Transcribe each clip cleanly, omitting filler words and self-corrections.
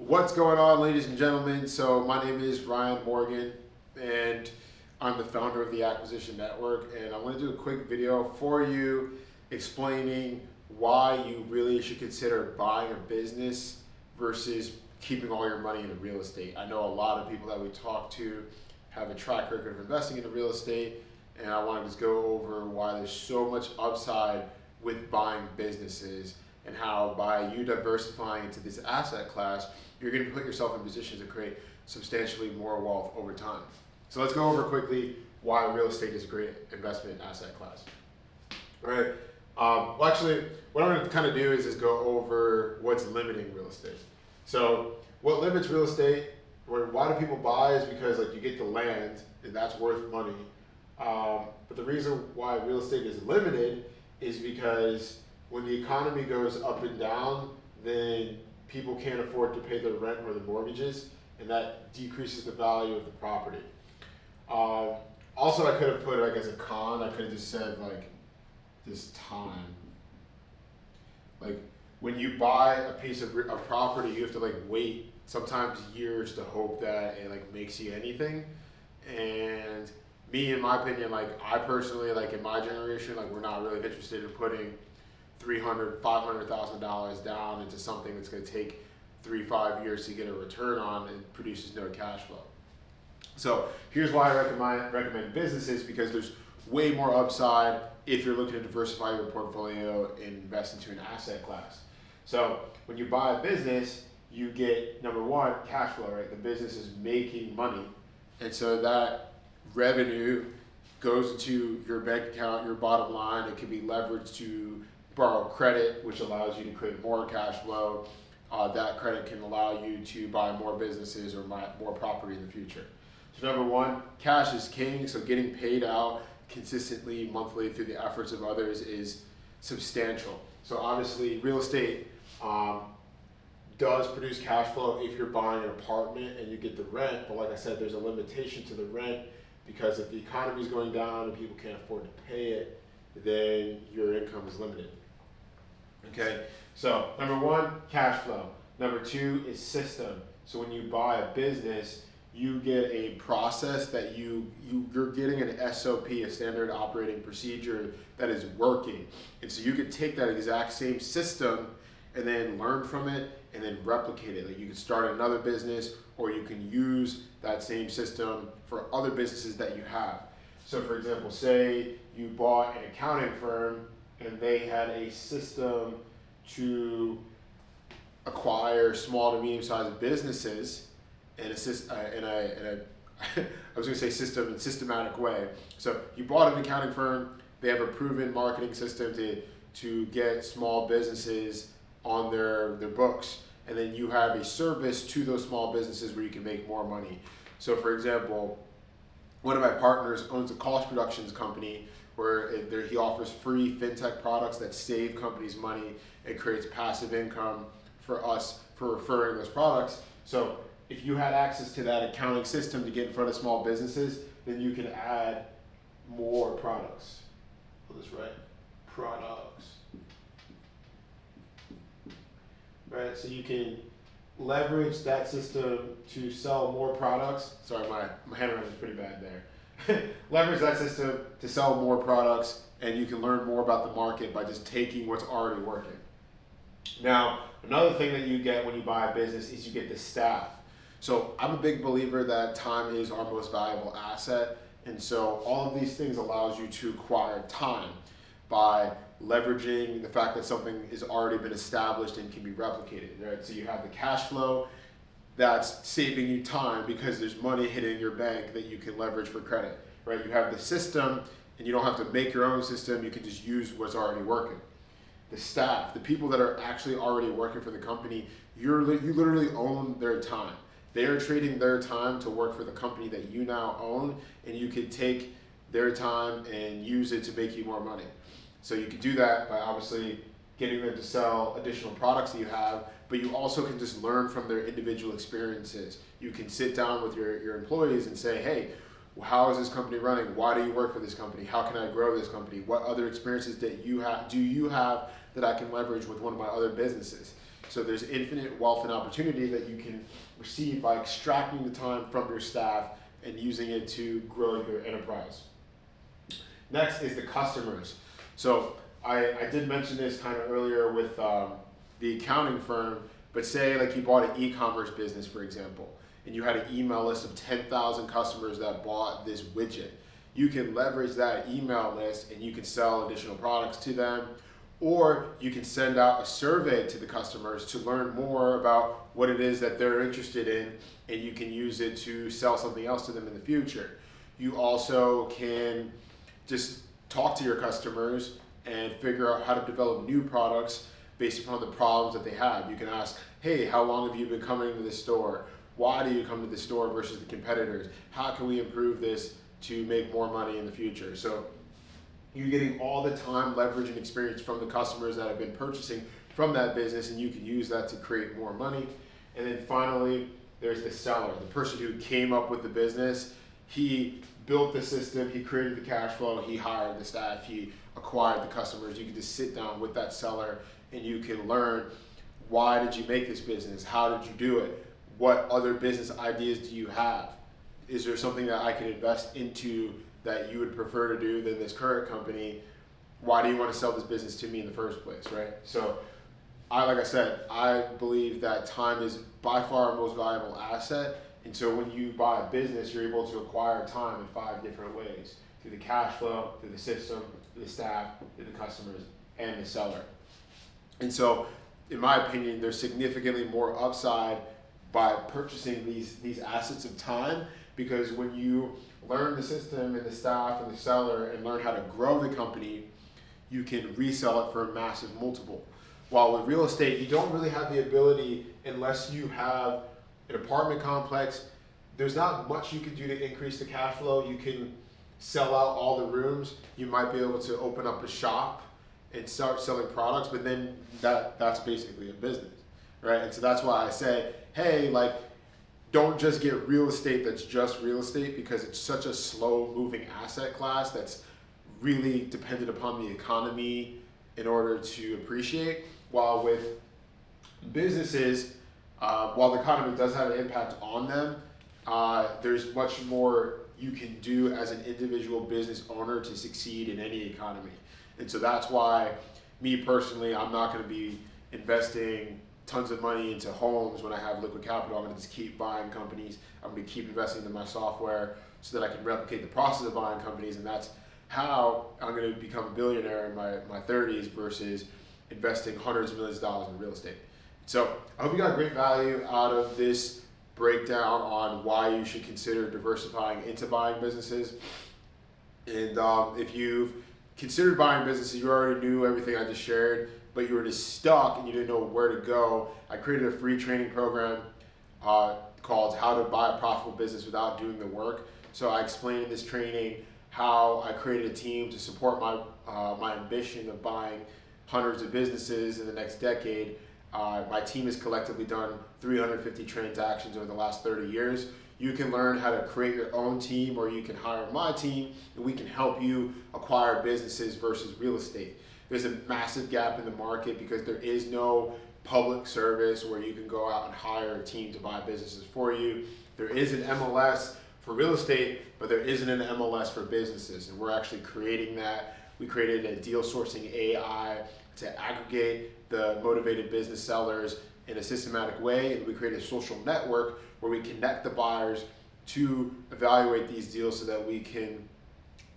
What's going on, ladies and gentlemen? So my name is Ryan Morgan, and I'm the founder of the Acquisition Network, and I want to do a quick video for you explaining why you really should consider buying a business versus keeping all your money in real estate. I know a lot of people that we talk to have a track record of investing in real estate, and I want to just go over why there's so much upside with buying businesses and how by you diversifying into this asset class, you're going to put yourself in positions to create substantially more wealth over time. So let's go over quickly why real estate is a great investment asset class. All right. Well, actually, what I'm going to kind of do is just go over what's limiting real estate. So what limits real estate, or why do people buy, is because like you get the land and that's worth money. But the reason why real estate is limited is because when the economy goes up and down, then people can't afford to pay their rent or the mortgages, and that decreases the value of the property. Also, I could have put like as a con, I could have just said like this time. Like when you buy a piece of a property, you have to like wait sometimes years to hope that it like makes you anything. And me, in my opinion, like I personally, like in my generation, like we're not really interested in putting $300,000, $500,000 down into something that's going to take 3-5 years to get a return on and produces no cash flow. So here's why I recommend businesses, because there's way more upside if you're looking to diversify your portfolio and invest into an asset class. So when you buy a business, you get, number one, cash flow, right? The business is making money, and so that revenue goes into your bank account, your bottom line. It can be leveraged to borrow credit, which allows you to create more cash flow. That credit can allow you to buy more businesses or more property in the future. So number one, cash is king. So getting paid out consistently monthly through the efforts of others is substantial. So obviously real estate does produce cash flow if you're buying an apartment and you get the rent. But like I said, there's a limitation to the rent, because if the economy is going down and people can't afford to pay it, then your income is limited. Okay, so number one, cash flow. Number two is system. So when you buy a business, you get a process that you're getting an SOP, a standard operating procedure that is working. And so you could take that exact same system and then learn from it and then replicate it. Like you can start another business, or you can use that same system for other businesses that you have. So for example, say you bought an accounting firm and they had a system to acquire small to medium-sized businesses in a I was going to say system in systematic way. So you bought an accounting firm, they have a proven marketing system to get small businesses on their books, and then you have a service to those small businesses where you can make more money. So for example, one of my partners owns a cost reductions company where he offers free fintech products that save companies money and creates passive income for us for referring those products. So if you had access to that accounting system to get in front of small businesses, then you can add more products. I'll just write products. Right, so you can leverage that system to sell more products. Sorry, my handwriting is pretty bad there. Leverage that system to sell more products, and you can learn more about the market by just taking what's already working. Now, another thing that you get when you buy a business is you get the staff. So I'm a big believer that time is our most valuable asset, and so all of these things allows you to acquire time by leveraging the fact that something has already been established and can be replicated, right? So you have the cash flow that's saving you time because there's money hitting your bank that you can leverage for credit, right? You have the system, and you don't have to make your own system. You can just use what's already working. The staff, the people that are actually already working for the company, you literally own their time. They are trading their time to work for the company that you now own, and you could take their time and use it to make you more money. So you can do that by obviously getting them to sell additional products that you have, but you also can just learn from their individual experiences. You can sit down with your employees and say, hey, how is this company running? Why do you work for this company? How can I grow this company? What other experiences do you have that I can leverage with one of my other businesses? So there's infinite wealth and opportunity that you can receive by extracting the time from your staff and using it to grow your enterprise. Next is the customers. So I did mention this kind of earlier with the accounting firm, but say like you bought an e-commerce business, for example, and you had an email list of 10,000 customers that bought this widget. You can leverage that email list and you can sell additional products to them, or you can send out a survey to the customers to learn more about what it is that they're interested in, and you can use it to sell something else to them in the future. You also can just talk to your customers and figure out how to develop new products based upon the problems that they have. You can ask, hey, how long have you been coming to this store? Why do you come to this store versus the competitors? How can we improve this to make more money in the future? So you're getting all the time, leverage, and experience from the customers that have been purchasing from that business, and you can use that to create more money. And then finally, there's the seller, the person who came up with the business. He built the system, he created the cash flow, he hired the staff, he acquired the customers. You can just sit down with that seller and you can learn, why did you make this business? How did you do it? What other business ideas do you have? Is there something that I can invest into that you would prefer to do than this current company? Why do you want to sell this business to me in the first place, right? So like I said, I believe that time is by far our most valuable asset. And so when you buy a business, you're able to acquire time in 5 different ways: through the cash flow, through the system, through the staff, through the customers, and the seller. And so, in my opinion, there's significantly more upside by purchasing these assets of time, because when you learn the system and the staff and the seller and learn how to grow the company, you can resell it for a massive multiple. While with real estate, you don't really have the ability, unless you have an apartment complex, there's not much you can do to increase the cash flow. You can sell out all the rooms. You might be able to open up a shop and start selling products, but then that's basically a business, right? And so that's why I say, hey, like, don't just get real estate that's just real estate, because it's such a slow moving asset class that's really dependent upon the economy in order to appreciate. While with businesses, while the economy does have an impact on them, there's much more you can do as an individual business owner to succeed in any economy. And so that's why, me personally, I'm not going to be investing tons of money into homes when I have liquid capital. I'm going to just keep buying companies. I'm going to keep investing in my software so that I can replicate the process of buying companies, and that's how I'm going to become a billionaire in my 30s versus investing hundreds of millions of dollars in real estate. So I hope you got great value out of this breakdown on why you should consider diversifying into buying businesses. And if you've considered buying businesses, you already knew everything I just shared, but you were just stuck and you didn't know where to go, I created a free training program called How to Buy a Profitable Business Without Doing the Work. So I explained in this training how I created a team to support my ambition of buying hundreds of businesses in the next decade. My team has collectively done 350 transactions over the last 30 years. You can learn how to create your own team, or you can hire my team, and we can help you acquire businesses versus real estate. There's a massive gap in the market because there is no public service where you can go out and hire a team to buy businesses for you. There is an MLS for real estate, but there isn't an MLS for businesses, and we're actually creating that. We created a deal sourcing AI to aggregate the motivated business sellers in a systematic way, and we created a social network where we connect the buyers to evaluate these deals so that we can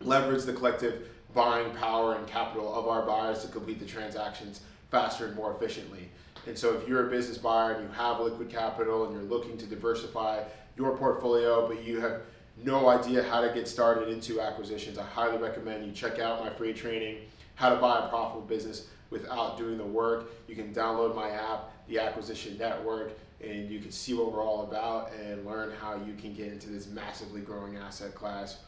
leverage the collective buying power and capital of our buyers to complete the transactions faster and more efficiently. And so if you're a business buyer and you have liquid capital and you're looking to diversify your portfolio, but you have no idea how to get started into acquisitions, I highly recommend you check out my free training, How to Buy a Profitable Business Without Doing the Work. You can download my app, The Acquisition Network, and you can see what we're all about and learn how you can get into this massively growing asset class.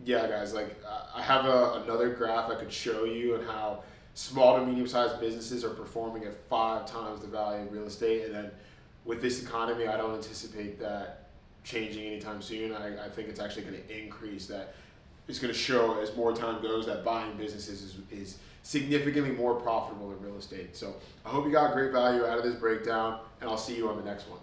Yeah, guys, like I have another graph I could show you on how small to medium-sized businesses are performing at 5 times the value of real estate. And then with this economy, I don't anticipate that changing anytime soon. I think it's actually going to increase, that is going to show as more time goes that buying businesses is significantly more profitable than real estate. So I hope you got great value out of this breakdown, and I'll see you on the next one.